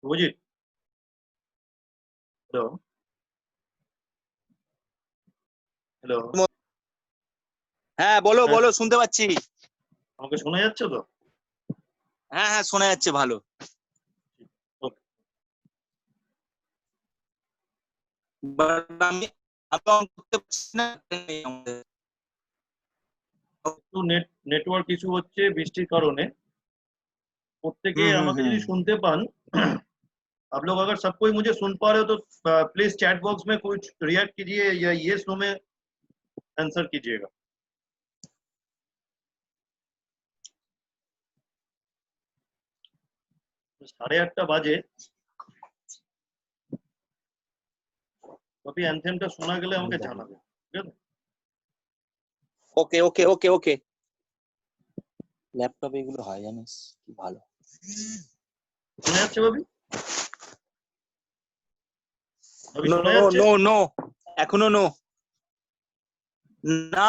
বুঝি hello hello হ্যাঁ বলো বলো, শুনতে পাচ্ছি। আমাকে শোনা যাচ্ছে তো? হ্যাঁ হ্যাঁ শোনা যাচ্ছে ভালো। আমি করতে পারছি না। একটু নেটওয়ার্ক ইস্যু হচ্ছে বৃষ্টির কারণে। প্রত্যেকে আমাকে যদি শুনতে পান, आप लोग अगर सब कोई मुझे सुन पा रहे हो तो प्लीज चैट बॉक्स में कुछ रिएक्ट कीजिए या येस नो में आंसर कीजिएगा। साढ़े 8টা বাজে, তবে অ্যানথেমটা শোনা গেলে আমাকে জানাবে, ঠিক আছে? ওকে ওকে ওকে ওকে। ল্যাপটপে এগুলো হয় জানিস, কি ভালো শোনা যাচ্ছে ভাবি? ভাবি নো শোনা যাচ্ছে? নো নো, এখনো নো। না,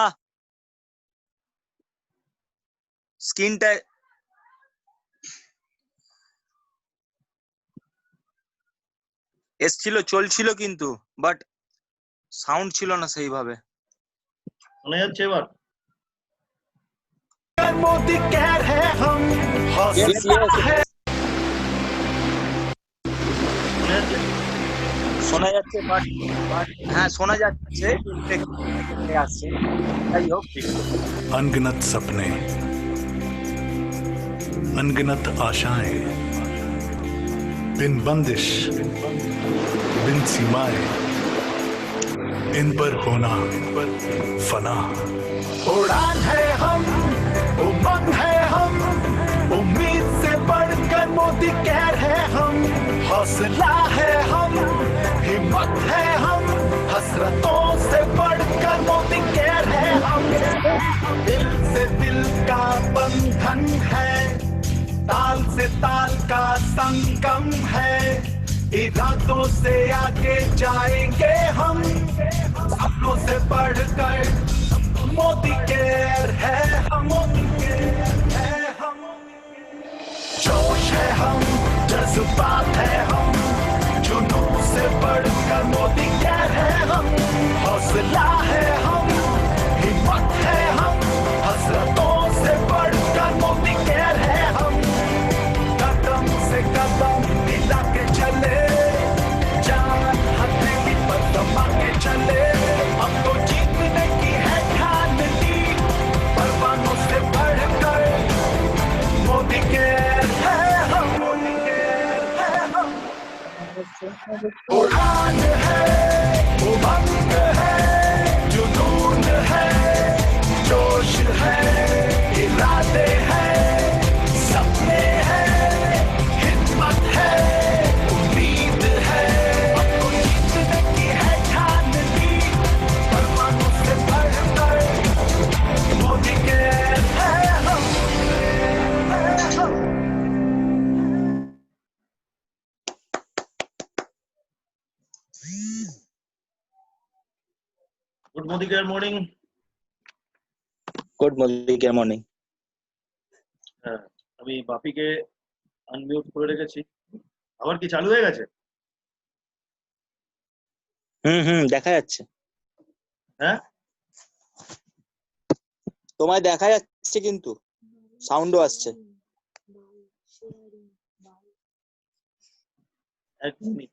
স্ক্রিনটা এসছিল, চলছিল কিন্তু বাট সাউন্ড ছিল না সেইভাবে। শোনা যাচ্ছে এবার? मोदी कह रहे हम শোনা যাচ্ছে বাট হ্যাঁ শোনা যাচ্ছে, আসছে। যাই হোক, अनगिनत सपने, अनगिनत आशाएं, बिन बंदिश बिन सीमाएं, इन पर होना फना। उड़ान है हम, उमंग है हम, उम्मीद से बढ़कर मोदी कह रहे हम, हौसला है हम, हिम्मत है हम, हसरतों से बढ़कर मोदी कह रहे हम। दिल से दिल का बंधन है, ताल से ताल का संगम है, इरादों से आगे जाएंगे हम, सपनों से बढ़कर मोदी केयर है हम, मोदी केयर है हम। जोश है हम, जज्बात है हम, जुनून से बढ़कर मोदी केयर है हम, हौसला है हम, हिम्मत है हम, हसरतों से बढ़कर मोदी केयर है हम। कदम से कदम मिला के चले, जान हथेली पर दबा के चले, अब तो जीतने की है ठान ली, परवानों से बढ़कर मोदी केयर है हम, मोदी केयर है हम। उड़ान है, उमंग है, जुनून है, जोश है, इरादे हैं, सपने हैं, हिम्मत है, उम्मीद है, अब तो जीतने की है ठान ली, परवानों से बढ़कर मोदी केयर है हम, good Modi care morning. Good morning. হ্যাঁ, আমি বাপিকে আনমিউট করে রেখেছি। আবার কি চালু হয়ে গেছে? দেখা যাচ্ছে। হ্যাঁ, তোমায় দেখা যাচ্ছে কিন্তু সাউন্ডও আসছে। एक मिनट।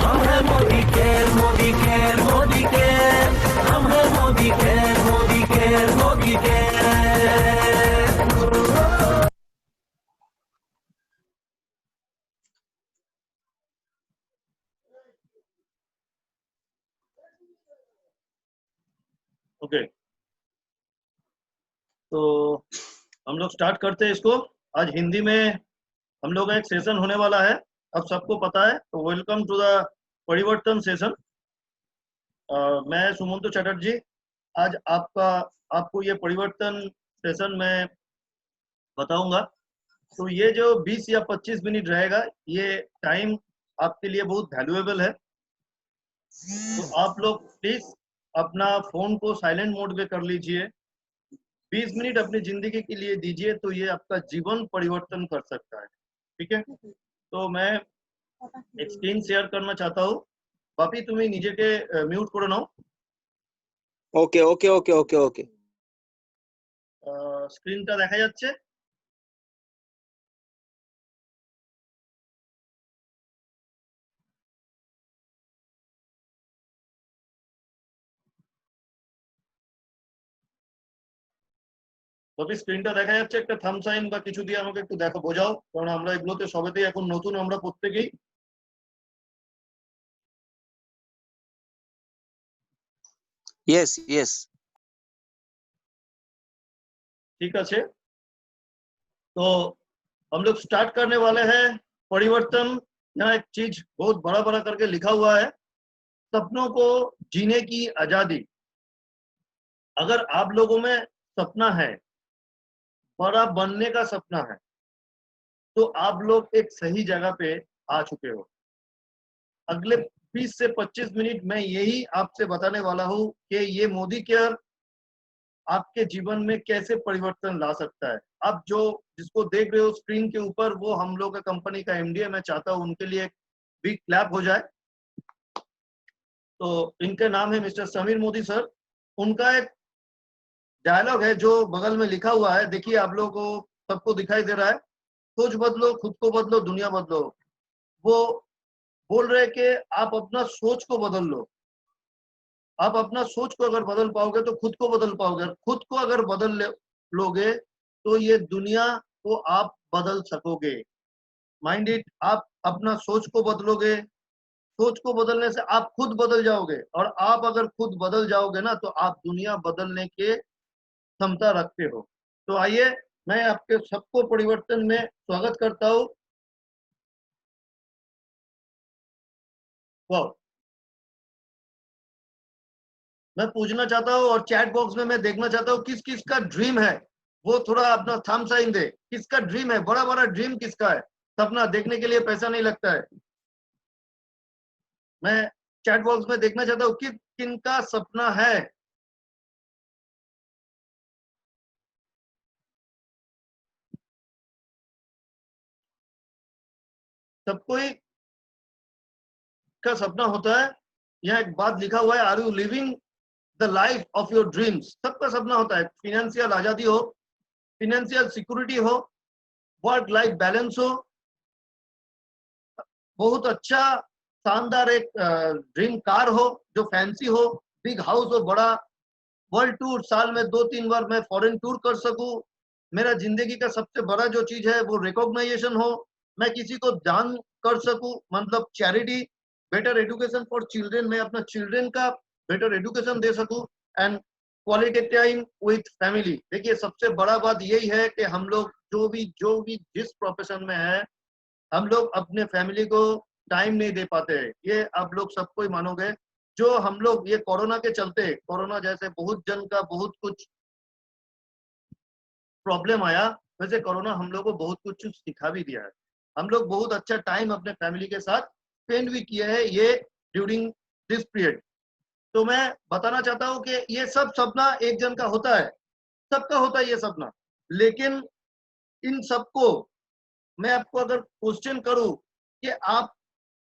हम है Modi care, Modi care, Modi care, हम है Modi care, Modi care, Modi care. Okay, तो हम लोग स्टार्ट करते हैं इसको। आज हिंदी में हम लोग का एक सेशन होने वाला है, अब सबको पता है। तो वेलकम टू द परिवर्तन सेशन। मैं सुमंतु चटर्जी आज आपको ये परिवर्तन सेशन में बताऊंगा। तो ये जो 20 या 25 मिनट रहेगा, ये टाइम आपके लिए बहुत वैल्यूएबल है। तो आप लोग प्लीज अपना फोन को साइलेंट मोड पे कर लीजिए। 20 मिनट अपनी जिंदगी के लिए दीजिए, तो ये आपका जीवन परिवर्तन कर सकता है। ठीक है, तो मैं एक स्क्रीन शेयर करना चाहता हूँ। बापी तुम्हें निजे के म्यूट करो ना। ওকে ওকে ওকে ওকে ওকে স্ক্রিনটা দেখা যাচ্ছে? বাপি স্ক্রিনটা দেখা যাচ্ছে? একটা থাম্ব সাইন বা কিছু দিয়ে আমাকে একটু দেখো, বোঝাও, কারণ আমরা এগুলোতে সবেতেই এখন নতুন, আমরা প্রত্যেকেই। ইয়েস ইয়েস ठीक है, तो हम लोग स्टार्ट करने वाले हैं परिवर्तन। यहाँ एक चीज बहुत बड़ा बड़ा करके लिखा हुआ है, सपनों को जीने की आजादी। अगर आप लोगों में सपना है, बड़ा बनने का सपना है, तो आप लोग एक सही जगह पे आ चुके हो। अगले 20 से 25 मिनट में यही आपसे बताने वाला हूँ कि ये मोदी केयर आपके जीवन में कैसे परिवर्तन ला सकता है। आप जो जिसको देख रहे हो स्क्रीन के ऊपर, वो हम लोग का कंपनी का एमडी है। मैं चाहता हूँ उनके लिए एक बिग क्लैप हो जाए। तो इनका नाम है मिस्टर समीर मोदी सर। उनका एक डायलॉग है जो बगल में लिखा हुआ है, देखिए आप लोगों को सबको दिखाई दे रहा है। सोच बदलो, खुद को बदलो, दुनिया बदलो। वो बोल रहे कि आप अपना सोच को बदल लो। आप अपना सोच को अगर बदल पाओगे तो खुद को बदल पाओगे। खुद को अगर बदल लोगे तो ये दुनिया को आप बदल सकोगे। माइंड इट, आप अपना सोच को बदलोगे, सोच को बदलने से आप खुद बदल जाओगे, और आप अगर खुद बदल जाओगे ना, तो आप दुनिया बदलने के क्षमता रखते हो। तो आइए, मैं आपके सबको परिवर्तन में स्वागत करता हूँ। वाह, मैं पूछना चाहता हूँ और चैट बॉक्स में मैं देखना चाहता हूँ किस किस का ड्रीम है, वो थोड़ा अपना थंब साइन दे। किसका ड्रीम है, बड़ा बड़ा ड्रीम किसका है? सपना देखने के लिए पैसा नहीं लगता है। मैं चैट बॉक्स में देखना चाहता हूँ कि किनका सपना है। सबको ही का सपना होता है। यहाँ एक बात लिखा हुआ है, are you living the life of your dreams. सबका सपना होता है, फिनेंशियल आजादी हो, फिनेंशियल सिक्योरिटी हो, वर्क लाइफ बैलेंस हो, बहुत अच्छा शानदार एक ड्रीम कार हो जो फैंसी हो, बिग हाउस हो, बड़ा वर्ल्ड टूर, साल में 2-3 बार मैं फॉरेन टूर कर सकूं। मेरा जिंदगी का सबसे बड़ा जो चीज है वो रिकॉग्नाइजेशन हो, मैं किसी को दान कर सकूं, मतलब charity. Better education for children, मैं अपना चिल्ड्रेन का बेटर एजुकेशन दे सकूं। And quality time with family. देखिए, सबसे बड़ा बात यही है कि हम लोग जो भी जिस प्रोफेशन में है, हम लोग अपने फैमिली को टाइम नहीं दे पाते हैं। ये आप लोग सबको ही मानोगे। जो हम लोग ये कोरोना के चलते, कोरोना जैसे बहुत जन का बहुत कुछ प्रॉब्लम आया, वैसे कोरोना हम लोग को बहुत कुछ सिखा भी दिया है। हम लोग बहुत अच्छा टाइम अपने फैमिली के साथ स्पेंड भी किए हैं ये ड्यूरिंग दिस पीरियड। तो मैं बताना चाहता हूँ कि ये सब सपना एक जन का होता है, सबका होता है ये सपना। लेकिन इन सबको मैं आपको अगर क्वेश्चन करूं कि आप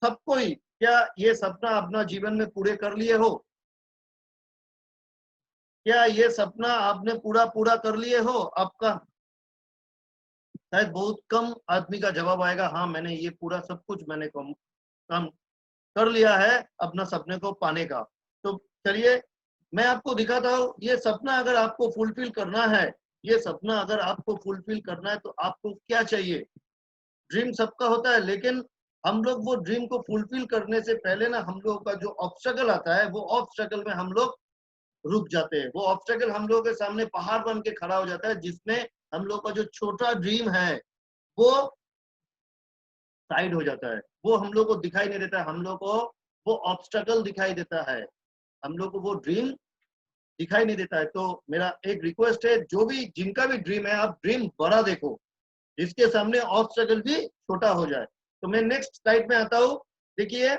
सब कोई क्या ये सपना अपना जीवन में पूरे कर लिए हो? क्या ये सपना आपने पूरा पूरा कर लिए हो आपका? शायद बहुत कम आदमी का जवाब आएगा, हाँ मैंने ये पूरा सब कुछ मैंने काम कर लिया है अपना सपने को पाने का। तो चलिए मैं आपको दिखाता हूँ, ये सपना अगर आपको फुलफिल करना है, ये सपना अगर आपको फुलफिल करना है तो आपको क्या चाहिए? ड्रीम सबका होता है, लेकिन हम लोग वो ड्रीम को फुलफिल करने से पहले ना हम लोगों का जो ऑब्स्टेकल आता है, वो ऑब्स्टेकल में हम लोग रुक जाते हैं। वो ऑब्स्टेकल हम लोगों के सामने पहाड़ बन के खड़ा हो जाता है, जिसमें हम लोग का जो छोटा ड्रीम है वो साइड हो जाता है, वो हम लोग को दिखाई नहीं देता है, हम लोग को वो ऑब्स्टेकल दिखाई देता है, हम लोग को वो ड्रीम दिखाई नहीं देता है। तो मेरा एक रिक्वेस्ट है, जो भी जिनका भी ड्रीम है, आप ड्रीम बड़ा देखो, जिसके सामने ऑब्स्टेकल भी छोटा हो जाए। तो मैं नेक्स्ट स्लाइड में आता हूँ। देखिए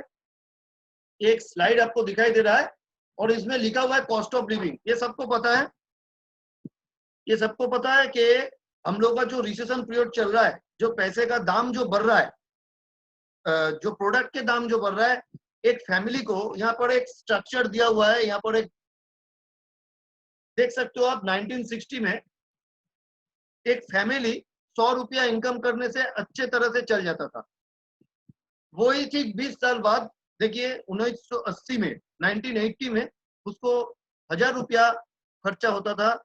एक स्लाइड आपको दिखाई दे रहा है और इसमें लिखा हुआ है कॉस्ट ऑफ लिविंग। ये सबको पता है, ये सबको पता है कि हम लोग का जो रिसेशन पीरियड चल रहा है, जो पैसे का दाम जो बढ़ रहा है, जो प्रोडक्ट के दाम जो बढ़ रहा है, एक फैमिली को यहाँ पर एक स्ट्रक्चर दिया हुआ है। यहाँ पर एक देख सकते हो आप, 1960 में एक फैमिली 100 रुपया इनकम करने से अच्छे तरह से चल जाता था। वही चीज 20 साल बाद देखिए 1980 में, 1980 में उसको 1000 रुपया खर्चा होता था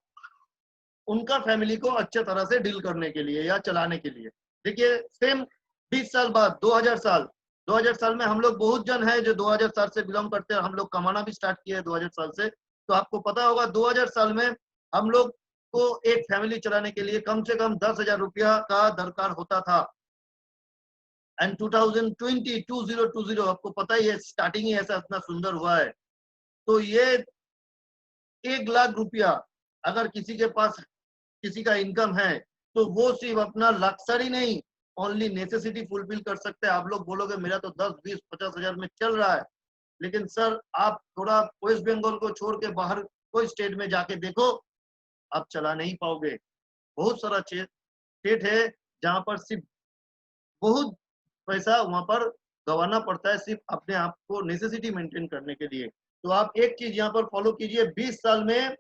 उनका फैमिली को अच्छे तरह से डील करने के लिए या चलाने के लिए। देखिए सेम 20 साल बाद 2000 साल में हम लोग बहुत जन है जो 2000 साल से बिलोंग करते हैं, हम लोग कमाना भी स्टार्ट किए 2000 साल से। तो आपको पता होगा 2000 साल में हम लोग को एक फैमिली चलाने के लिए कम से कम 10,000 रुपया का दरकार होता था। एंड 2020 आपको पता ही है, स्टार्टिंग ही ऐसा इतना सुंदर हुआ है। तो ये 1 लाख रुपया अगर किसी के पास किसी का इनकम है तो वो सिर्फ अपना लक्सरी नहीं, ओनली नेसेसिटी फुलफिल कर सकते हैं। आप लोग बोलोगे मेरा तो 10, 20, 50 हजार में चल रहा है, लेकिन सर आप थोड़ा वेस्ट बंगाल को छोड़ के बाहर कोई स्टेट में जाके देखो, आप चला नहीं पाओगे। बहुत सारा स्टेट है जहाँ पर सिर्फ बहुत पैसा वहां पर गंवाना पड़ता है सिर्फ अपने आप को नेसेसिटी मेंटेन करने के लिए। तो आप एक चीज यहाँ पर फॉलो कीजिए, 20 साल में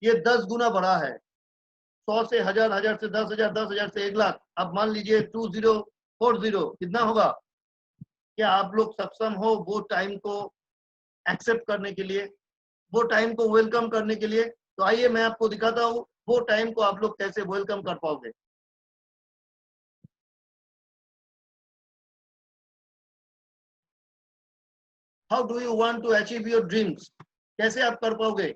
ये 10 गुना बढ़ा है। 100 से 1000, 1000 से 10,000, 10,000 से 1 लाख। अब मान लीजिए 2040 कितना होगा? क्या आप लोग सक्षम हो वो टाइम को एक्सेप्ट करने के लिए, वो टाइम को वेलकम करने के लिए? तो आइए मैं आपको दिखाता हूँ वो टाइम को आप लोग कैसे वेलकम कर पाओगे। How do you want to achieve your dreams? कैसे आप कर पाओगे?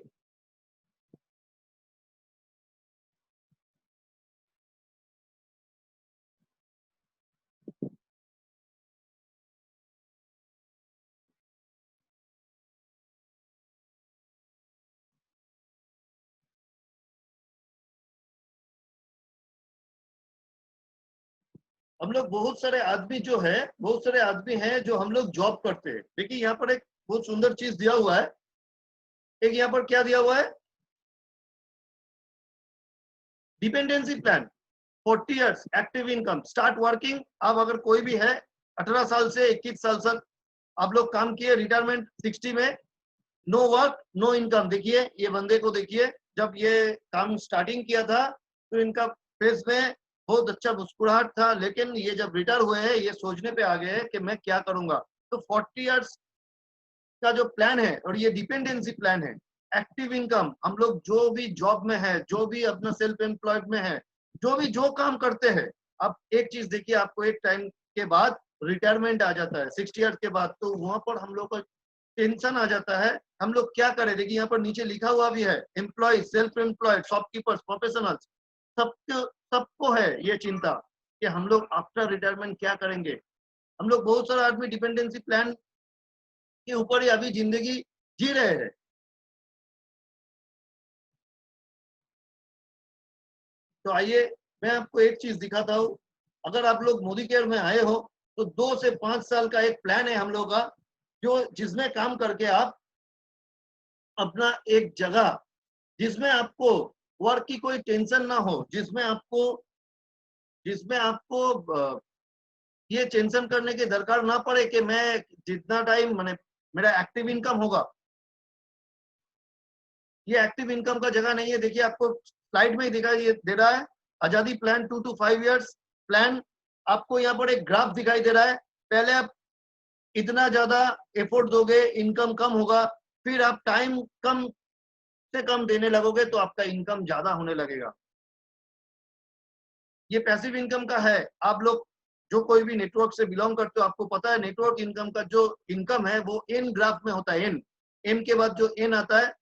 हम लोग बहुत सारे आदमी जो है, बहुत सारे आदमी हैं जो हम लोग जॉब करते हैं। देखिए यहाँ पर एक बहुत सुंदर चीज दिया हुआ है। एक यहाँ पर क्या दिया हुआ है? Dependency plan 40 years active income start working. अब अगर कोई भी है 18 साल से 21 साल तक आप लोग काम किए, रिटायरमेंट 60 में, नो वर्क नो इनकम। देखिए ये बंदे को देखिए, जब ये काम स्टार्टिंग किया था तो इनका फेस में बहुत अच्छा मुस्कुराहट था, लेकिन ये जब रिटायर हुए हैं ये सोचने पे आ गए हैं कि मैं क्या करूंगा। तो 40 इयर्स का जो प्लान है और ये डिपेंडेंसी प्लान है, एक्टिव इनकम। हम लोग जो भी जॉब में है, जो भी अपना सेल्फ एम्प्लॉयड में है, जो भी जो काम करते हैं, आप एक चीज देखिए, आपको एक टाइम के बाद रिटायरमेंट आ जाता है 60 इयर्स के बाद। तो वहां पर हम लोग का टेंशन आ जाता है, हम लोग क्या करें। देखिए यहाँ पर नीचे लिखा हुआ भी है, employ, self employed, shopkeepers, professionals, सबको सबको है ये चिंता कि हम लोग आफ्टर रिटायरमेंट क्या करेंगे। हम लोग बहुत सारा आदमी डिपेंडेंसी प्लान के ऊपर ही अभी जिंदगी जी रहे हैं। तो आइए मैं आपको एक चीज दिखाता हूँ। अगर आप लोग मोदी केयर में आए हो तो 2 से 5 साल का एक प्लान है हम लोग का, जो जिसमें काम करके आप अपना एक जगह जिसमें आपको वर्क की कोई टेंशन ना हो, जिसमें आपको जिसमें आपको ये टेंशन करने की दरकार ना पड़े कि मैं जितना टाइम मैंने मेरा एक्टिव इनकम होगा, ये एक्टिव इनकम का जगह नहीं है। देखिए आपको स्लाइड में ही दिखाई ये दे रहा है, आजादी प्लान 2 to 5 इयर्स प्लान। आपको यहाँ पर एक ग्राफ दिखाई दे रहा है। पहले आप इतना ज्यादा एफर्ट दोगे, इनकम कम होगा, फिर आप टाइम कम से कम देने लगोगे तो आपका इनकम ज्यादा होने लगेगा। ये पैसिव इनकम का है। आप लोग जो कोई भी नेटवर्क से बिलोंग करते हो, आपको पता है नेटवर्क इनकम का जो इनकम है वो एन ग्राफ में होता है। एन के बाद जो एन आता है,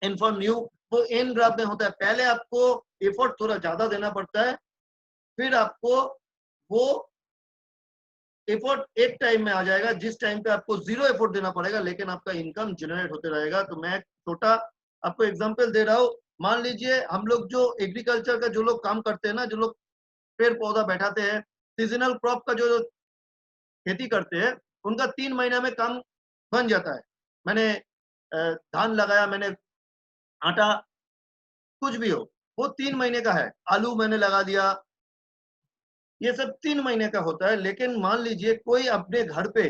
एन फॉर न्यू, वो एन ग्राफ में होता है। पहले आपको एफर्ट थोड़ा ज्यादा देना पड़ता है, फिर आपको वो एफर्ट एक टाइम में आ जाएगा जिस टाइम पे आपको जीरो एफर्ट देना पड़ेगा, लेकिन आपका इनकम जनरेट होते रहेगा। तो मैं छोटा आपको एग्जांपल दे रहा हूँ। मान लीजिए हम लोग जो एग्रीकल्चर का जो लोग काम करते हैं ना, जो लोग पेड़ पौधा बैठाते हैं, सीजनल क्रॉप का जो खेती करते हैं, उनका 3 महीना में काम बन जाता है। मैंने धान लगाया, मैंने आटा, कुछ भी हो, वो 3 महीने का है। आलू मैंने लगा दिया, ये सब 3 महीने का होता है। लेकिन मान लीजिए कोई अपने घर पे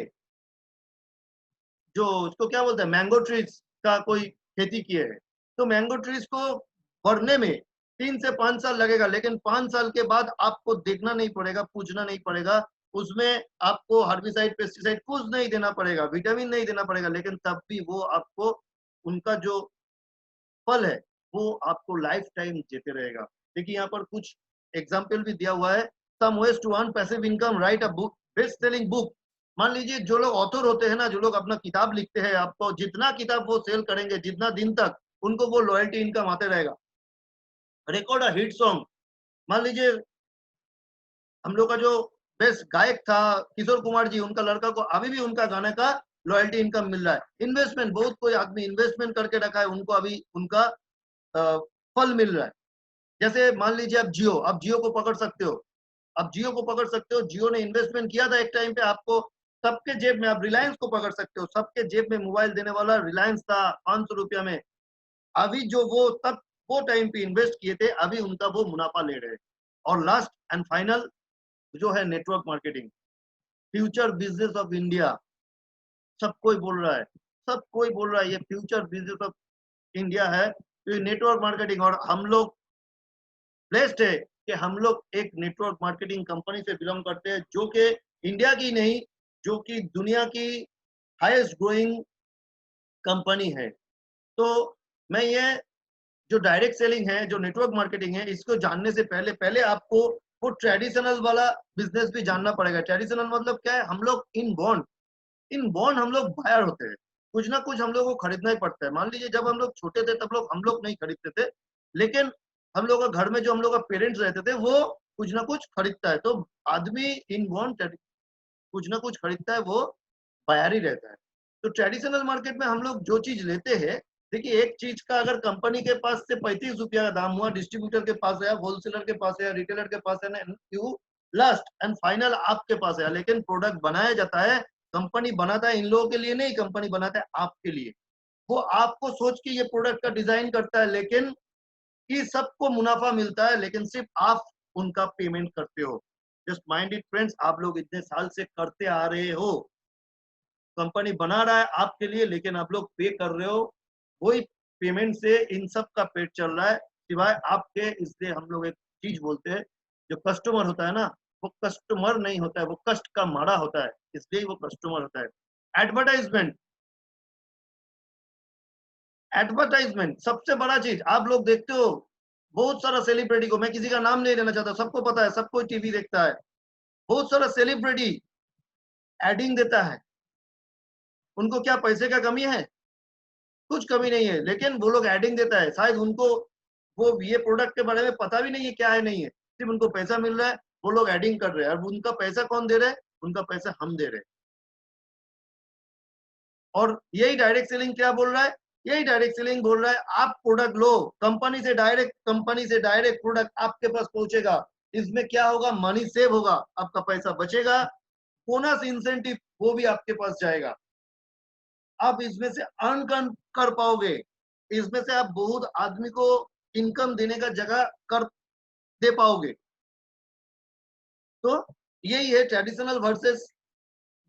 जो उसको क्या बोलते हैं, मैंगो ट्रीज का कोई खेती किए है, तो मैंगो ट्रीज को बढ़ने में 3 से 5 साल लगेगा। लेकिन 5 साल के बाद आपको देखना नहीं पड़ेगा, पूछना नहीं पड़ेगा, उसमें आपको हर्बिसाइड पेस्टिसाइड कुछ नहीं देना पड़ेगा, विटामिन नहीं देना पड़ेगा, लेकिन तब भी वो आपको उनका जो फल है वो आपको लाइफ टाइम देते रहेगा। देखिए यहाँ पर कुछ एग्जाम्पल भी दिया हुआ है। Some ways to earn passive income, write a book, best selling book. मान लीजिए जो लोग ऑथर होते हैं ना, जो लोग अपना किताब लिखते हैं, आपको जितना किताब वो सेल करेंगे, जितना दिन तक उनको वो लॉयल्टी इनकम आते रहेगा। रिकॉर्ड अ हिट सॉन्ग, मान लीजिए हम लोग का जो बेस्ट गायक था किशोर कुमार जी, उनका लड़का को अभी भी उनका गाने का लॉयल्टी इनकम मिल रहा है। इन्वेस्टमेंट, बहुत कोई आदमी इन्वेस्टमेंट करके रखा है, उनको अभी उनका फल मिल रहा है। जैसे मान लीजिए आप जियो को पकड़ सकते हो, आप जियो को पकड़ सकते हो। जियो ने इन्वेस्टमेंट किया था एक टाइम पे, आपको सबके जेब में, आप रिलायंस को पकड़ सकते हो, सबके जेब में मोबाइल देने वाला रिलायंस था 500 रुपया में। अभी जो वो तब वो टाइम पे इन्वेस्ट किए थे, अभी उनका वो मुनाफा ले रहे हैं। और लास्ट एंड फाइनल जो है network marketing, future business of India. सब कोई बोल रहा है, सब कोई बोल रहा है ये फ्यूचर बिजनेस ऑफ इंडिया है, तो ये नेटवर्क मार्केटिंग। और हम लोग ब्लेस्ड है कि हम लोग एक नेटवर्क मार्केटिंग कंपनी से बिलोंग करते हैं, जो कि इंडिया की नहीं, जो कि दुनिया की हाईएस्ट ग्रोइंग कंपनी है। तो मैं ये जो डायरेक्ट सेलिंग है, जो नेटवर्क मार्केटिंग है, इसको जानने से पहले पहले आपको वो ट्रेडिशनल वाला बिजनेस भी जानना पड़ेगा। ट्रेडिशनल मतलब क्या है, हम लोग इन बॉन्ड हम लोग बायर होते हैं, कुछ ना कुछ हम लोग को खरीदना ही पड़ता है। मान लीजिए जब हम लोग छोटे थे तब हम लोग नहीं खरीदते थे, लेकिन हम लोग का घर में जो हम लोग का पेरेंट्स रहते थे वो कुछ ना कुछ खरीदता है। तो आदमी इन बॉन्ड कुछ ना कुछ खरीदता है, वो बायर ही रहता है। तो ट्रेडिशनल मार्केट में हम लोग जो चीज लेते हैं, देखिए एक चीज का अगर कंपनी के पास से 35 रुपया का दाम हुआ, डिस्ट्रीब्यूटर के पास है, होलसेलर के पास है, रिटेलर के पास है ना, यू लास्ट एंड फाइनल आपके पास है। लेकिन प्रोडक्ट बनाया जाता है, कंपनी बनाता है इन लोगों के लिए नहीं, कंपनी बनाता है आपके लिए। वो आपको सोच के ये प्रोडक्ट का डिजाइन करता है, लेकिन कि सबको मुनाफा मिलता है, लेकिन सिर्फ आप उनका पेमेंट करते हो। जस्ट माइंड इट फ्रेंड्स, आप लोग इतने साल से करते आ रहे हो, कंपनी बना रहा है आपके लिए, लेकिन आप लोग पे कर रहे हो, वही पेमेंट से इन सब का पेट चल रहा है सिवाय आपके। इसलिए हम लोग एक चीज बोलते हैं, जो कस्टमर होता है ना, वो कस्टमर नहीं होता है, वो कष्ट का मारा होता है, इसलिए वो कस्टमर होता है। एडवर्टाइजमेंट, एडवर्टाइजमेंट सबसे बड़ा चीज। आप लोग देखते हो बहुत सारा सेलिब्रिटी को, मैं किसी का नाम नहीं लेना चाहता, सबको पता है, सबको टीवी देखता है, बहुत सारा सेलिब्रिटी एडिंग देता है। उनको क्या पैसे का कमी है? कुछ कमी नहीं है, लेकिन वो लोग एडिंग देता है। शायद उनको वो ये प्रोडक्ट के बारे में पता भी नहीं है क्या है नहीं है, सिर्फ उनको पैसा मिल रहा है, वो लोग एडिंग कर रहे हैं। और उनका पैसा कौन दे रहे हैं? उनका पैसा हम दे रहे हैं। और यही डायरेक्ट सेलिंग क्या बोल रहा है? यही डायरेक्ट सेलिंग बोल रहा है, आप प्रोडक्ट लो, कंपनी से डायरेक्ट प्रोडक्ट आपके पास पहुंचेगा। इसमें क्या होगा? मनी सेव होगा, आपका पैसा बचेगा, बोनस इंसेंटिव वो भी आपके पास जाएगा, आप इसमें से अर्न कर पाओगे। इसमें से आप बहुत आदमी को इनकम देने का जगह कर दे पाओगे। तो यही है ट्रेडिशनल वर्सेस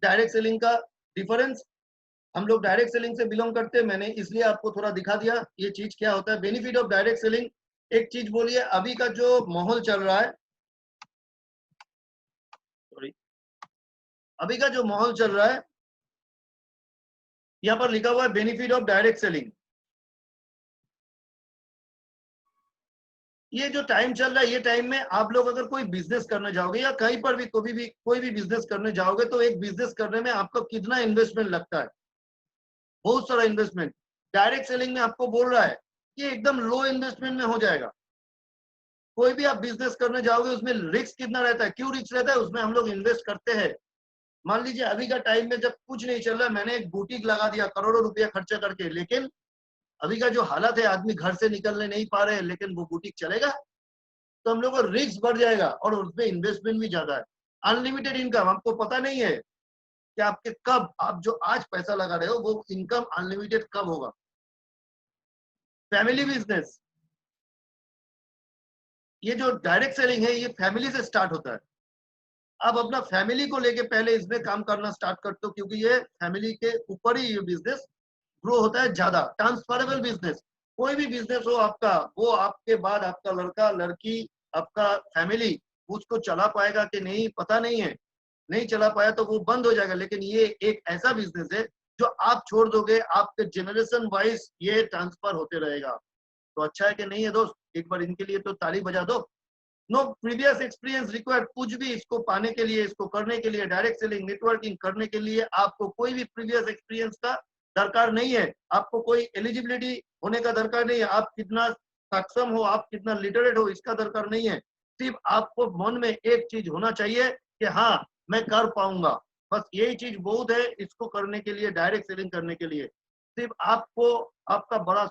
डायरेक्ट सेलिंग का डिफरेंस। हम लोग डायरेक्ट सेलिंग से बिलोंग करते हैं, मैंने इसलिए आपको थोड़ा दिखा दिया ये चीज क्या होता है। बेनिफिट ऑफ डायरेक्ट सेलिंग, एक चीज बोलिए, अभी का जो माहौल चल रहा है, सॉरी, अभी का जो माहौल चल रहा है, यहाँ पर लिखा हुआ है बेनिफिट ऑफ डायरेक्ट सेलिंग। ये जो टाइम चल रहा है, ये टाइम में आप लोग अगर कोई बिजनेस करने जाओगे या कहीं पर भी कोई भी बिजनेस करने जाओगे, तो एक बिजनेस करने में आपको कितना इन्वेस्टमेंट लगता है, बहुत सारा इन्वेस्टमेंट। डायरेक्ट सेलिंग में आपको बोल रहा है कि एकदम लो इन्वेस्टमेंट में हो जाएगा। कोई भी आप बिजनेस करने जाओगे उसमें रिस्क कितना रहता है, क्यों रिस्क रहता है, उसमें हम लोग इन्वेस्ट करते हैं। मान लीजिए अभी का टाइम में जब कुछ नहीं चल रहा है, मैंने एक बुटीक लगा दिया करोड़ों रुपया खर्चा करके, लेकिन अभी का जो हालत है, आदमी घर से निकलने नहीं पा रहे हैं, लेकिन वो बुटीक चलेगा, तो हम लोग का रिस्क बढ़ जाएगा और उसमें इन्वेस्टमेंट भी ज्यादा है। अनलिमिटेड इनकम, आपको पता नहीं है कि आपके कब, आप जो आज पैसा लगा रहे हो वो इनकम अनलिमिटेड कब होगा। फैमिली बिजनेस, ये जो डायरेक्ट सेलिंग है ये फैमिली से स्टार्ट होता है। आप अपना फैमिली को लेके पहले इसमें काम करना स्टार्ट करते हो, क्योंकि ये फैमिली के ऊपर ही ये बिजनेस ग्रो होता है ज्यादा। ट्रांसफरेबल बिजनेस, कोई भी बिजनेस हो आपका, वो आपके बाद आपका लड़का लड़की, आपका फैमिली उसको चला पाएगा कि नहीं पता नहीं है, नहीं चला पाया तो वो बंद हो जाएगा। लेकिन ये एक ऐसा बिजनेस है जो आप छोड़ दोगे, आपके जनरेशन वाइज ये ट्रांसफर होते रहेगा। तो अच्छा है कि नहीं है दोस्त, एक बार इनके लिए तो ताली बजा दो। नो प्रीवियस एक्सपीरियंस रिक्वायर्ड, कुछ भी इसको पाने के लिए, इसको करने के लिए, डायरेक्ट सेलिंग नेटवर्किंग करने के लिए आपको कोई भी प्रीवियस एक्सपीरियंस का दरकार नहीं है। आपको कोई एलिजिबिलिटी होने का दरकार नहीं है। आप कितना सक्षम हो, आप कितना लिटरेट हो, इसका दरकार नहीं है। सिर्फ आपको मन में एक चीज होना चाहिए कि हाँ मैं कर पाऊंगा, बस यही चीज बहुत है इसको करने के लिए, डायरेक्ट सेलिंग करने के लिए। सिर्फ आपको आपका बड़ा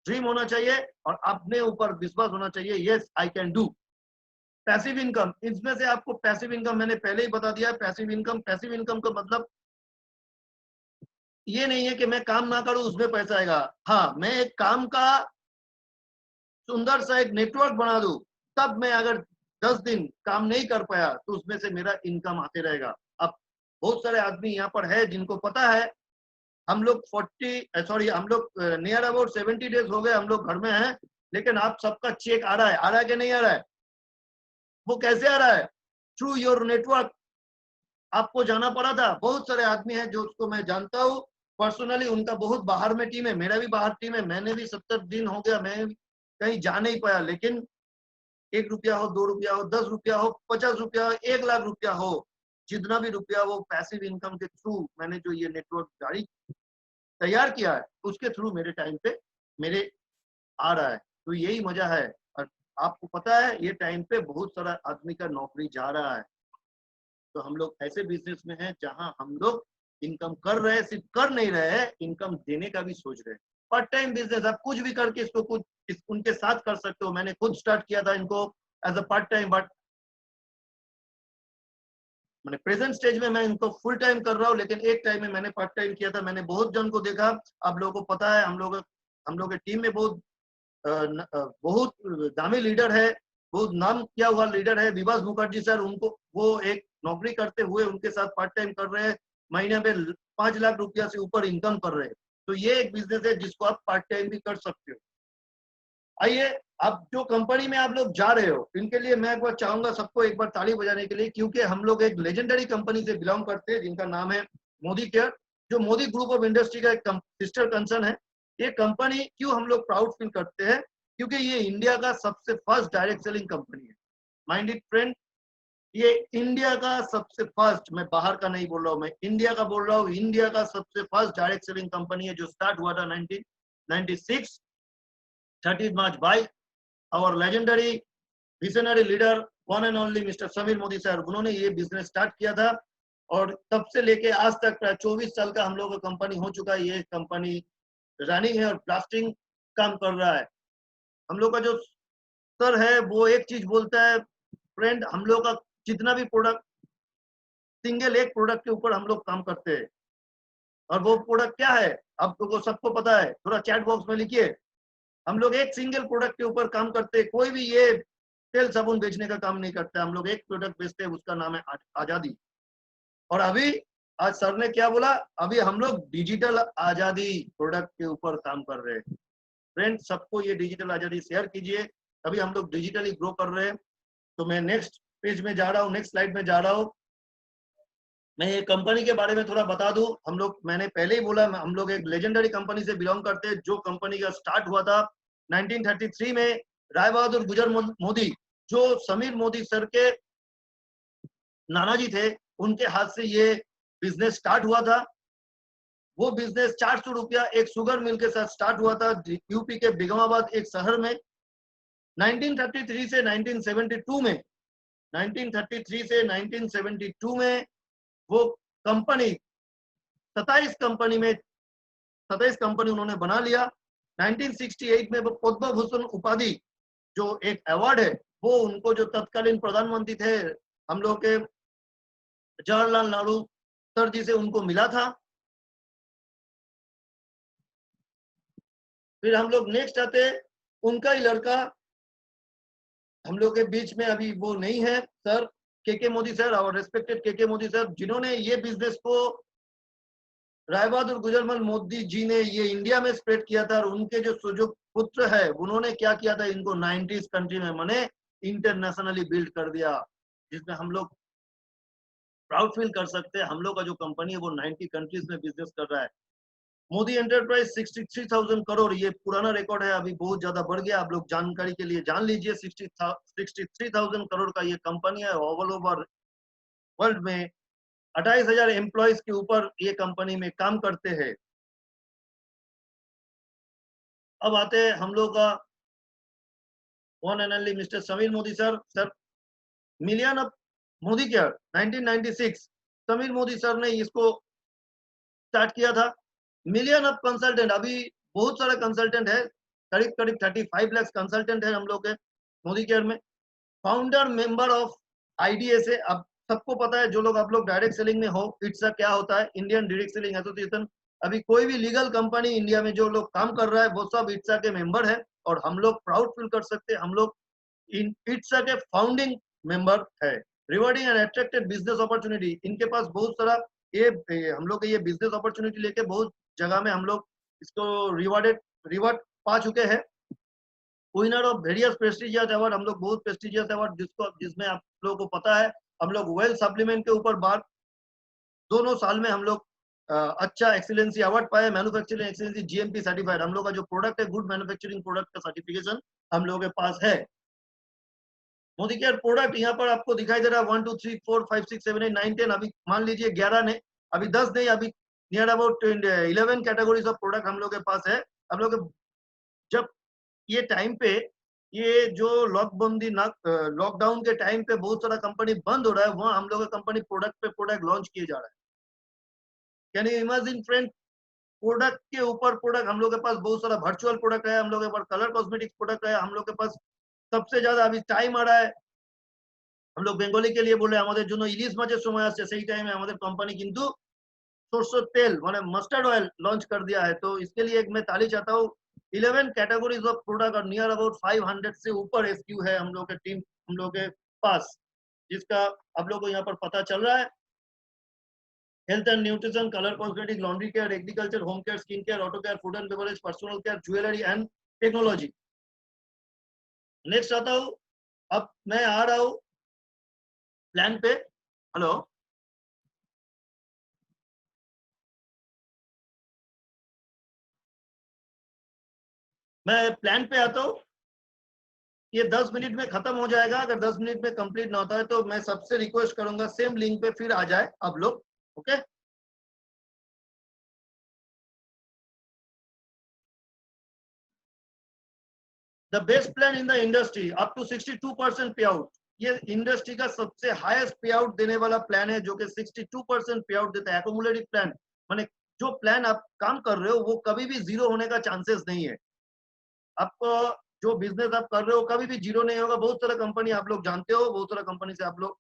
ड्रीम होना चाहिए और अपने ऊपर विश्वास होना चाहिए, yes I can do. Passive income, इसमें से आपको पैसिव इनकम मैंने पहले ही बता दिया है। पैसिव इनकम का मतलब ये नहीं है कि मैं काम ना करूं उसमें पैसा आएगा। हाँ, मैं एक काम का सुंदर सा एक नेटवर्क बना दूं, तब मैं अगर 10 दिन काम नहीं कर पाया तो उसमें से मेरा इनकम आते रहेगा। अब बहुत सारे आदमी यहाँ पर है जिनको पता है, हम लोग हम लोग नियर अबाउट 70 डेज हो गए हम लोग घर में हैं, लेकिन आप सबका चेक आ रहा है कि नहीं आ रहा है? वो कैसे आ रहा है? Through your network. आपको जाना पड़ा था। बहुत सारे आदमी हैं जो उसको मैं जानता हूँ पर्सनली, उनका बहुत बाहर में टीम है, मेरा भी बाहर टीम है। मैंने भी 70 दिन हो गया, मैं कहीं जा नहीं पाया, लेकिन 1 रुपया हो, 2 रुपया हो, 10 रुपया हो, 50 रुपया हो, 1 लाख रुपया हो, जितना भी रुपया वो पैसिव इनकम के थ्रू मैंने जो ये नेटवर्क गाड़ी तैयार किया है उसके थ्रू मेरे टाइम पे मेरे आ रहा है। तो यही मजा है। और आपको पता है ये टाइम पे बहुत सारा आदमी का नौकरी जा रहा है, तो हम लोग ऐसे बिजनेस में हैं जहां हम लोग इनकम कर रहे हैं, सिर्फ कर नहीं रहे हैं, इनकम देने का भी सोच रहे हैं। पार्ट टाइम बिजनेस, आप कुछ भी करके इसको उनके साथ कर सकते हो। मैंने खुद स्टार्ट किया था इनको as a part time, but मैंने प्रेजेंट स्टेज में मैं इनको फुल टाइम कर रहा हूँ, लेकिन एक टाइम में मैंने पार्ट टाइम किया था। मैंने बहुत जन को देखा, आप लोगों को पता है, हम लोग के टीम में बहुत दामी लीडर है, बहुत नाम किया हुआ लीडर है विभास मुखर्जी सर। उनको वो एक नौकरी करते हुए उनके साथ पार्ट टाइम कर रहे हैं, महीने में 5 लाख रुपया से ऊपर इनकम कर रहे हैं। तो ये एक बिजनेस है जिसको आप पार्ट टाइम भी कर सकते हो। आइए, अब जो कंपनी में आप लोग जा रहे हो, इनके लिए मैं एक बार चाहूंगा सबको एक बार ताली बजाने के लिए, क्योंकि हम लोग एक लेजेंडरी कंपनी से बिलोंग करते हैं जिनका नाम है मोदी केयर, जो मोदी ग्रुप ऑफ इंडस्ट्री का एक सिस्टर कंसर्न है। ये कंपनी क्यों हम लोग प्राउड फील करते हैं, क्योंकि ये इंडिया का सबसे फर्स्ट डायरेक्ट सेलिंग कंपनी है। माइंड इट फ्रेंड, ये इंडिया का सबसे फर्स्ट, मैं बाहर का नहीं बोल रहा हूँ, मैं इंडिया का बोल रहा हूँ, इंडिया का सबसे फर्स्ट डायरेक्ट सेलिंग कंपनी है जो स्टार्ट हुआ था 1996 30 March by our legendary visionary leader one and only mister Sameer Modi sir. उन्होंने ये बिजनेस स्टार्ट किया था और तब से लेके आज तक 24 साल का हम लोग का कंपनी हो चुका है। ये कंपनी रनिंग है और ब्लास्टिंग काम कर रहा है। हम लोग का जो सर है वो एक चीज बोलता है फ्रेंड, हम लोग का जितना भी प्रोडक्ट, सिंगल एक प्रोडक्ट के ऊपर हम लोग काम करते हैं, और वो प्रोडक्ट क्या है आप लोगों को सबको पता है, थोड़ा चैट बॉक्स में लिखिए। हम लोग एक सिंगल प्रोडक्ट के ऊपर काम करते हैं। कोई भी ये तेल साबुन बेचने का काम नहीं करते, हम लोग एक प्रोडक्ट बेचते हैं, उसका नाम है आजादी। और अभी आज सर ने क्या बोला, अभी हम लोग डिजिटल आजादी प्रोडक्ट के ऊपर काम कर रहे हैं। फ्रेंड, सबको ये डिजिटल आजादी शेयर कीजिए, तभी हम लोग डिजिटली ग्रो कर रहे हैं। तो मैं नेक्स्ट पेज में जा रहा हूँ, नेक्स्ट स्लाइड में जा रहा हूँ। मैं ये कंपनी के बारे में थोड़ा बता दूं। हम लोग, मैंने पहले ही बोला, हम लोग एक लेजेंडरी कंपनी से बिलोंग करते हैं, जो कंपनी का स्टार्ट हुआ था 1933 में। राय बहादुर गुजर मोदी, जो समीर मोदी सर के नाना जी थे, उनके हाथ से ये बिजनेस स्टार्ट हुआ था। वो बिजनेस 400 रुपया एक शुगर मिल के साथ स्टार्ट हुआ था यूपी के बेगमाबाद एक शहर में। 1933 से 1972 में 1933 से 1972 में वो कंपनी 27 कंपनी उन्होंने बना लिया। 1968 में वो पद्म भूषण उपाधि, जो एक अवार्ड है, वो उनको जो तत्कालीन प्रधानमंत्री थे हम लोग के जवाहरलाल नेहरू सर जी से उनको मिला था। फिर हम लोग नेक्स्ट आते, उनका ही लड़का हम लोग के बीच में अभी वो नहीं है, सर के मोदी सर, और रेस्पेक्टेड के मोदी सर, जिन्होंने ये बिजनेस को राय बहादुर गुजरमल मोदी जी ने ये इंडिया में स्प्रेड किया था। और उनके जो पुत्र है, उन्होंने क्या किया था, इनको 90s कंट्री में माने इंटरनेशनली बिल्ड कर दिया, जिसमें हम लोग प्राउड फील कर सकते हैं। हम लोग का जो कंपनी है वो 90 कंट्रीज में बिजनेस कर रहा है। मोदी एंटरप्राइज 63,000 करोड़, ये पुराना रिकॉर्ड है, अभी बहुत ज्यादा बढ़ गया। आप लोग जानकारी के लिए जान लीजिए, 63,000 करोड़ का ये कंपनी है। ऑल ओवर वर्ल्ड में 28,000 एम्प्लॉयज के ऊपर ये कंपनी में काम करते हैं। अब आते हैं हम लोग का one and only mister Sameer Modi sir. Sir, million of Modi care 1996 Sameer Modi sir ने इसको स्टार्ट किया था। मिलियन ऑफ कंसल्टेंट, अभी बहुत सारे कंसल्टेंट है, करीब करीब 35 लाख कंसल्टेंट है हम लोग के मोदी केयर में। फाउंडर मेंबर ऑफ IDSA, अब सबको पता है, जो लोग आप लोग डायरेक्ट सेलिंग में हो, इट्सा क्या होता है, इंडियन डायरेक्ट सेलिंग एसोसिएशन। अभी कोई भी लीगल कंपनी इंडिया में जो लोग काम कर रहा है, वो सब इट्सा के मेंबर है। और हम लोग प्राउड फील कर सकते हैं, हम लोग इट्सा के फाउंडिंग मेंबर है। Rewarding and attracted business opportunity, इनके पास बहुत सारा ये हम लोग ये बिजनेस अपॉर्चुनिटी लेके बहुत जगह में हम लोग इसको रिवॉर्ड पा चुके हैं। Winner of various prestigious award, हम लोग बहुत प्रेस्टिजियस अवार्ड जिसमें आप लोगों को पता है, हम लोग वेल सप्लीमेंट के ऊपर बार दोनों साल में हम लोग अच्छा एक्सीलेंसी अवार्ड पाए। मैन्युफैक्चरिंग एक्सीलेंसी GMP सर्टिफाइड, हम लोग का जो प्रोडक्ट है गुड मैन्युफैक्चरिंग प्रोडक्ट का सर्टिफिकेशन हम लोगों के पास है। मोदी केयर प्रोडक्ट यहाँ पर आपको दिखाई दे रहा है 1 2 3 4 5 6 7 8 9 10, अभी मान लीजिए 11 ने, अभी 10 नहीं, अभी near about 11 categories of product हम लोग के पास है। हम लोग जब ये टाइम पे, ये जो लॉकडाउन के टाइम पे बहुत सारा कंपनी बंद हो रहा है, वहां हम लोग का कंपनी प्रोडक्ट पे प्रोडक्ट लॉन्च किए जा रहा है। Can you imagine friend, product के ऊपर प्रोडक्ट, हम लोग के पास बहुत सारा वर्चुअल प्रोडक्ट है, हम लोग के पास कलर कॉस्मेटिक्स प्रोडक्ट है, हम लोग के पास सबसे ज्यादा अभी टाइम आ रहा है, हम लोग बेंगली के लिए बोले আমাদের জন্য ইলিশ মাছের সময় আসছে, সেই টাইমে আমাদের কোম্পানি কিন্তু सरसों तेल माने मस्टर्ड ऑयल लॉन्च कर दिया है। तो इसके लिए एक मैं ताली चाहता हूँ। 11 कैटेगरीज ऑफ प्रोडक्ट और नियर अबाउट 500 से ऊपर SKU है हम लोग के टीम, हम लोग के पास, जिसका आप लोग को यहाँ पर पता चल रहा है। Health and nutrition, colour cosmetic, laundry care, agriculture, home care, skin care, auto care, food and beverage, personal care, jewellery and technology. Next आता हूँ, अब मैं आ रहा हूँ प्लान पे। हेलो, मैं प्लान पे आता हूँ। ये 10 मिनट में खत्म हो जाएगा। अगर 10 मिनट में कंप्लीट ना होता है तो मैं सबसे रिक्वेस्ट करूंगा सेम लिंक पे फिर आ जाए आप लोग, okay. The best plan in the industry up to 62% pay out, ये इंडस्ट्री का सबसे हाईएस्ट पे आउट देने वाला प्लान है, जो कि 62% पे आउट देता है। एकोमुलेटिव प्लान माने जो प्लान आप काम कर रहे हो वो कभी भी जीरो होने का चांसेस नहीं है। आपको जो बिजनेस आप कर रहे हो कभी भी जीरो नहीं होगा। बहुत सारा कंपनी आप लोग जानते हो, बहुत सारा कंपनी से आप लोग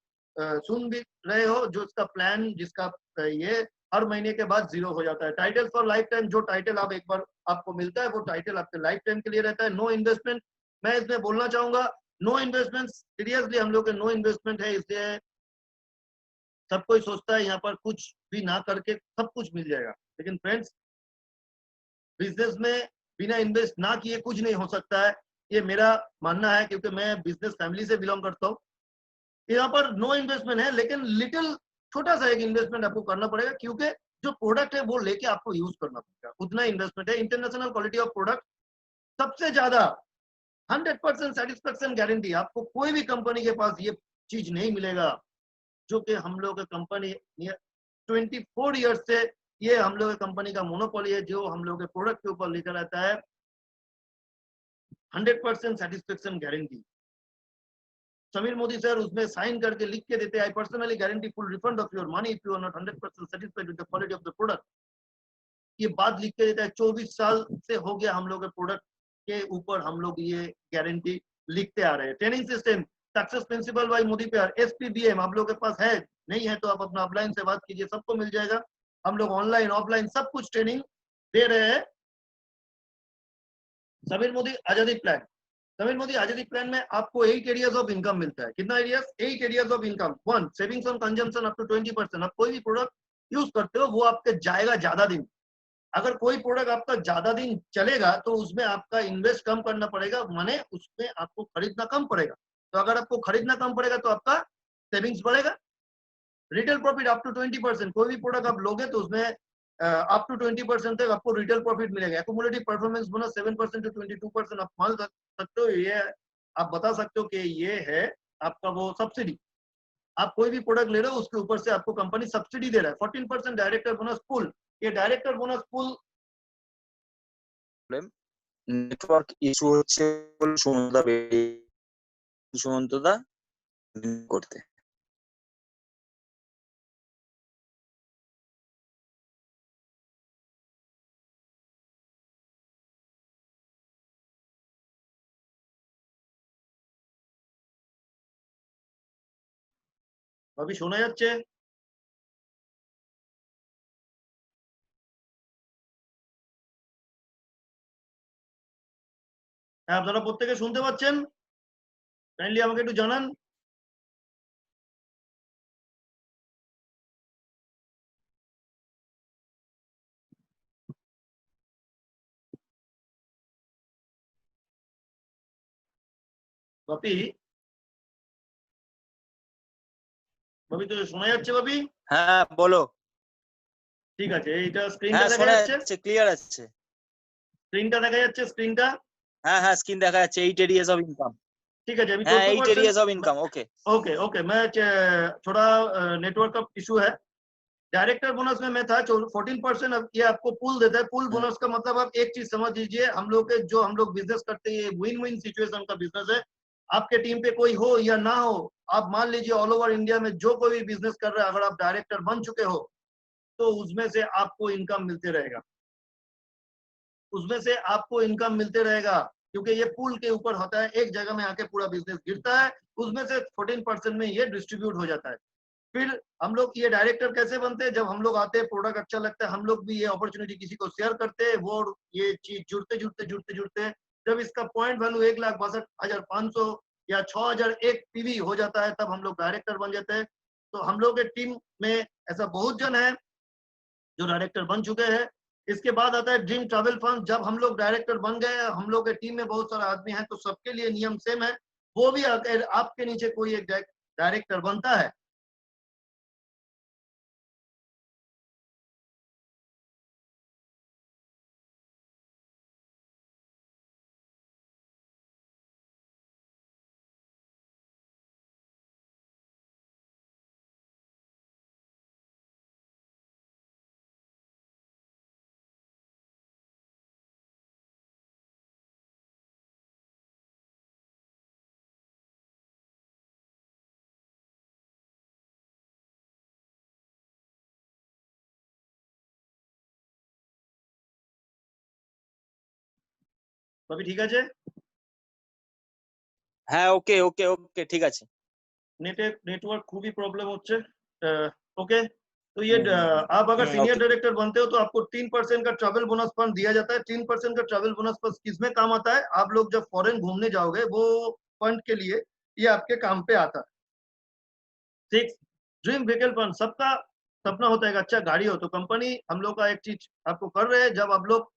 सुन भी रहे हो, जो इसका प्लान, जिसका ये हर महीने के बाद जीरो हो जाता है। टाइटल फॉर लाइफ टाइम, जो टाइटल आप एक बार आपको मिलता है वो टाइटल आपके लाइफ टाइम के लिए रहता है। नो इन्वेस्टमेंट, मैं इसमें बोलना चाहूंगा नो इन्वेस्टमेंट, सीरियसली हम लोग के नो इन्वेस्टमेंट है, इसलिए सब कोई सोचता है यहाँ पर कुछ भी ना करके सब कुछ मिल जाएगा, लेकिन फ्रेंड्स बिजनेस में बिना इन्वेस्ट ना किए कुछ नहीं हो सकता है, ये मेरा मानना है, क्योंकि मैं बिजनेस फैमिली से बिलोंग करता हूँ। यहाँ पर नो इन्वेस्टमेंट है, लेकिन लिटिल छोटा सा एक इन्वेस्टमेंट आपको करना पड़ेगा, क्योंकि जो प्रोडक्ट है वो लेके आपको यूज करना पड़ेगा, उतना इन्वेस्टमेंट है। इंटरनेशनल क्वालिटी ऑफ प्रोडक्ट सबसे ज्यादा 100% सेटिस्फेक्शन गारंटी, आपको कोई भी कंपनी के पास ये चीज नहीं मिलेगा जो कि हम लोग कंपनी 24 ईयर्स से ये हम लोग कंपनी का मोनोपोली है, जो हम लोग के प्रोडक्ट के ऊपर लेकर आता है 100% satisfaction guarantee. Sameer Modi sir उसमें साइन करके लिख के देते हैं, I personally guarantee full refund of your money if you are not 100% satisfied with the quality of the product. ये बात लिख के देता है, 24 साल से हो गया हम लोग के प्रोडक्ट के ऊपर हम लोग ये गारंटी लिखते आ रहे हैं। Training system success principal bye Modi pair, SPBM आप लोग के पास है, नहीं है तो आप अपना अपलाइन से बात कीजिए, सबको मिल जाएगा। हम लोग ऑनलाइन ऑफलाइन सब कुछ ट्रेनिंग दे रहे हैं। समीर मोदी आजादी प्लान, समीर मोदी आजादी प्लान में आपको 8 एरियाज ऑफ इनकम मिलता है। कितना areas? 8 areas of income. 1 savings on consumption up to 20%। आप कोई भी प्रोडक्ट यूज करते हो वो आपके जाएगा ज्यादा दिन। अगर कोई प्रोडक्ट आपका ज्यादा दिन चलेगा तो उसमें आपका इन्वेस्ट कम करना पड़ेगा, माने उसमें आपको खरीदना कम पड़ेगा। तो अगर आपको खरीदना कम पड़ेगा तो आपका सेविंग्स बढ़ेगा। रिटेल प्रॉफिट अप टू 20%, कोई भी प्रोडक्ट आप लोगे तो उसमें अप टू 20% तक आपको रिटेल प्रॉफिट मिलेगा। एक्युमुलेटिव परफॉर्मेंस बोनस 7% टू 22%। आप मान सकते हो, ये आप बता सकते हो कि ये है आपका वो सब्सिडी। आप कोई भी प्रोडक्ट ले रहे हो उसके ऊपर से आपको कंपनी सब्सिडी दे रहा है। 14% डायरेक्टर बोनस पूल, ये director bonus pool network issue হচ্ছে বলে সুমন্তদা করতে। अभी শোনা যাচ্ছে? হ্যাঁ, আপনারা প্রত্যেকে শুনতে পাচ্ছেন? কাইন্ডলি আমাকে একটু জানান। বাপি, বাপি তো শোনা যাচ্ছে? বাপি হ্যাঁ বলো। ঠিক আছে, এইটা স্ক্রিনটা হ্যাঁ দেখা শোনা যাচ্ছে? যাচ্ছে, ক্লিয়ার আছে। স্ক্রিনটা দেখা যাচ্ছে? স্ক্রিনটা হ্যাঁ হ্যাঁ স্ক্রিন দেখা যাচ্ছে। 8 एरियाज ऑफ इनकम। ठीक है जी। अभी हाँ 8 14% areas of income. Okay okay okay. मैं थोड़ा नेटवर्क का इशू है। डायरेक्टर बोनस में मैं था 14%। अब ये आपको पूल देता है। पूल बोनस का मतलब आप एक चीज समझ लीजिए, हम लोग के जो हम लोग बिजनेस करते हैं विन विन सिचुएशन का बिजनेस है। आपके टीम पे कोई हो या ना हो, आप मान लीजिए ऑल ओवर इंडिया में जो कोई भी बिजनेस कर रहा है, अगर आप डायरेक्टर बन चुके हो तो उसमें से आपको इनकम मिलते रहेगा, उसमें से आपको इनकम मिलते रहेगा, क्योंकि ये पूल के ऊपर होता है। एक जगह में आके पूरा बिजनेस गिरता है, उसमें से 14% में ये डिस्ट्रीब्यूट हो जाता है। फिर हम लोग ये डायरेक्टर कैसे बनते हैं? जब हम लोग आते हैं, प्रोडक्ट अच्छा लगता है, हम लोग भी ये अपॉर्चुनिटी किसी को शेयर करते हैं, वो ये चीज जुड़ते जुड़ते जुड़ते जुड़ते जब इसका पॉइंट वैल्यू 1,62,500 या 6,001 PV हो जाता है, तब हम लोग डायरेक्टर बन जाते हैं। तो हम लोग के टीम में ऐसा बहुत जन है जो डायरेक्टर बन चुके हैं। इसके बाद आता है ड्रीम ट्रैवल फंड। जब हम लोग डायरेक्टर बन गए, हम लोग के टीम में बहुत सारे आदमी हैं, तो सबके लिए नियम सेम है। वो भी अगर आपके नीचे कोई एक डायरेक्टर बनता है, তবে ঠিক আছে। হ্যাঁ ওকে ওকে ওকে ঠিক আছে। नेटवर्क खूब ही प्रॉब्लम होচ্ছে। ओके, तो ये आप अगर सीनियर डायरेक्टर बनते हो तो आपको 3% का ट्रैवल बोनस फंड दिया जाता है। 3% का ट्रैवल बोनस फंड किसमें काम आता है? आप लोग जब फॉरेन घूमने जाओगे, वो फंड के लिए ये आपके काम पे आता है। 6 ड्रीम व्हीकल फंड, सबका सपना होता है कि अच्छा गाड़ी हो, तो कंपनी हम लोग का एक चीज आपको कर रहे हैं, जब आप लोग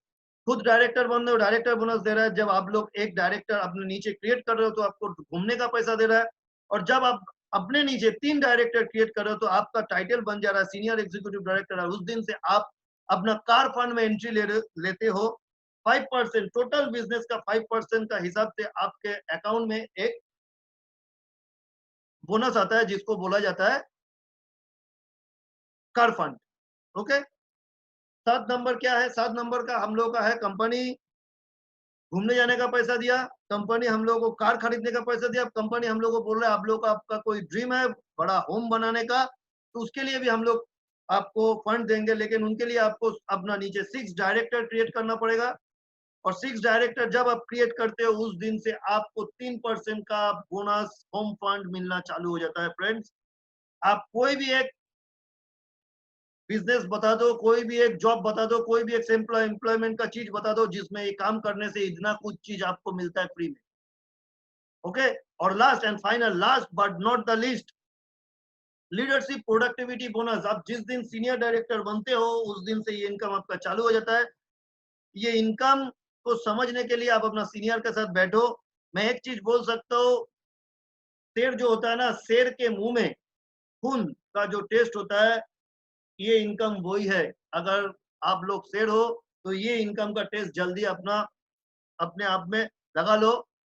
खुद डायरेक्टर बन रहे हो डायरेक्टर बोनस दे रहा है, जब आप लोग एक डायरेक्टर अपने नीचे क्रिएट कर रहे हो तो आपको घूमने का पैसा दे रहा है, और जब आप अपने नीचे 3 डायरेक्टर क्रिएट कर रहे हो तो आपका टाइटल बन जा रहा है सीनियर एग्जीक्यूटिव डायरेक्टर, और उस दिन से आप अपना कार फंड में एंट्री लेते हो। 5% टोटल बिजनेस का 5% का हिसाब से आपके अकाउंट में एक बोनस आता है जिसको बोला जाता है कार फंड। ओके, 7 नंबर क्या है? 7 नंबर का हम लोग का है कंपनी घूमने जाने का पैसा दिया, कंपनी हम लोग को कार खरीदने का पैसा दिया, कंपनी हम लोग को बोल रहा है आप लोग का आपका कोई ड्रीम है बड़ा होम बनाने का, तो उसके लिए भी हम लोग आपको फंड देंगे, लेकिन उनके लिए आपको अपना नीचे 6 डायरेक्टर क्रिएट करना पड़ेगा, और 6 डायरेक्टर जब आप क्रिएट करते हो उस दिन से आपको 3% का बोनस होम फंड मिलना चालू हो जाता है। फ्रेंड्स, आप कोई भी एक बिजनेस बता दो, कोई भी एक जॉब बता दो, कोई भी एक एम्प्लॉयमेंट का चीज बता दो जिसमें ये काम करने से इतना कुछ चीज आपको मिलता है फ्री में। ओके, और last and final, last but not the least, leadership productivity bonus. आप जिस दिन सीनियर डायरेक्टर बनते हो उस दिन से ये इनकम आपका चालू हो जाता है। ये इनकम को समझने के लिए आप अपना सीनियर के साथ बैठो। मैं एक चीज बोल सकता हूँ, शेर जो होता है ना, शेर के मुंह में खून का जो टेस्ट होता है, ये इनकम वही है। अगर आप लोग शेर हो तो ये इनकम का टेस्ट जल्दी अपने आप में लगा लो,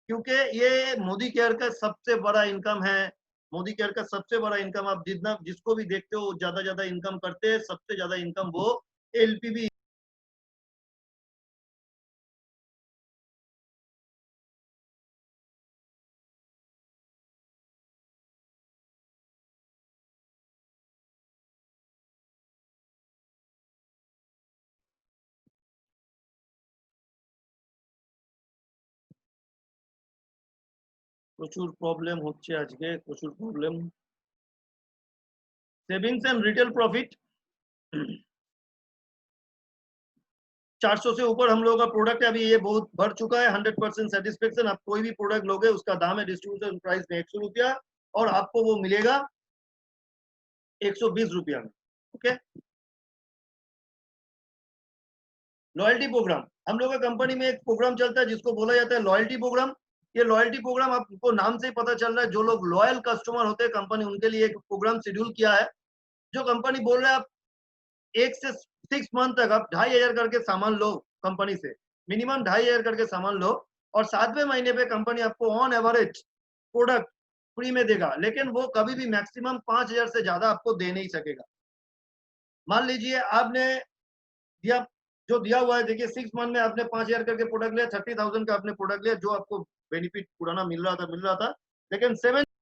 क्योंकि ये मोदी केयर का सबसे बड़ा इनकम है। मोदी केयर का सबसे बड़ा इनकम, आप जितना जिसको भी देखते हो ज्यादा इनकम करते हैं, सबसे ज्यादा इनकम वो एलपीबी। প্রচুর প্রবলেম হচ্ছে আজকে, প্রচুর problem. Savings and retail profit 400 से ऊपर हम लोगों का प्रोडक्ट है, अभी ये बहुत बढ़ चुका है। 100% सेटिस्फेक्शन। आप कोई भी प्रोडक्ट लोगे उसका दाम है डिस्ट्रीब्यूशन प्राइस में 100 रुपया, और आपको वो मिलेगा 120 रुपया में। ओके, लॉयल्टी प्रोग्राम, हम लोग का कंपनी में एक प्रोग्राम चलता है जिसको बोला जाता है लॉयल्टी प्रोग्राम। ये लॉयल्टी प्रोग्राम आपको नाम से ही पता चल रहा है, जो लोग लॉयल कस्टमर होते हैं कंपनी उनके लिए एक प्रोग्राम शेड्यूल किया है, जो कंपनी बोल रहा है आप 1 से 6 मंथ तक आप 2500 करके सामान लो कंपनी से, मिनिमम 2500 करके सामान लो, और 7वें महीने पे कंपनी आपको ऑन एवरेज प्रोडक्ट फ्री में देगा, लेकिन वो कभी भी मैक्सिमम 5000 से ज्यादा आपको दे नहीं सकेगा। मान लीजिए आपने दिया, जो दिया हुआ है, देखिए 6 मंथ में आपने 5000 करके प्रोडक्ट लिया, 30,000 का आपने प्रोडक्ट लिया, जो आपको बेनिफिट पुराना मिल रहा था, लेकिन 7